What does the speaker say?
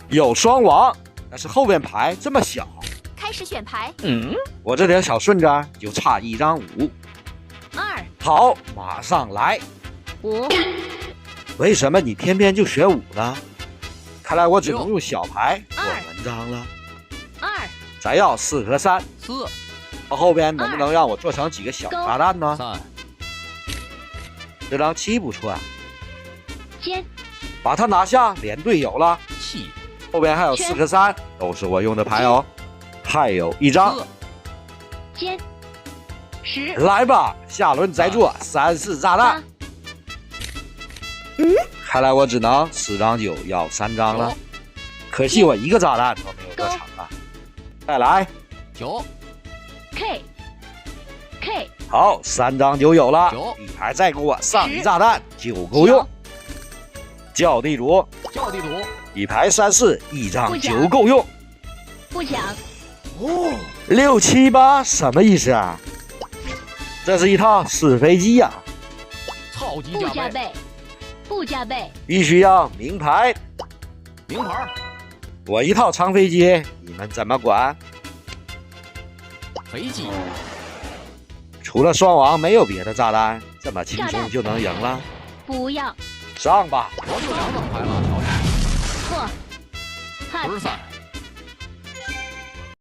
有双王，但是后边牌这么小。开始选牌。我这点小顺子就差1张5。2、好，马上来。 5。为什么你偏偏就选5呢？看来我只能用小牌做文章了。2。再要4和3。4。后边能不能让我做成几个小炸弹呢？3。这张7不错啊。尖。把它拿下，连队友了。7。后边还有4和3，都是我用的牌哦。还有1张。尖。10。来吧，下轮再做3、4炸弹。看来我只能4张9要3张了，可惜我一个炸弹都没有做成啊！再来9 K。好，3张9有了，底牌再给我上1炸弹就够用。叫地主，底牌3、4，一张9够用。不抢。哦，6、7、8什么意思啊？这是一套试飞机呀！超级不加倍。 不加倍，必须要名牌。名牌，我一套长飞机，你们怎么管？飞机，除了双王，没有别的炸弹，这么轻松就能赢了？不要，上吧！我就2张牌了，错，不是3。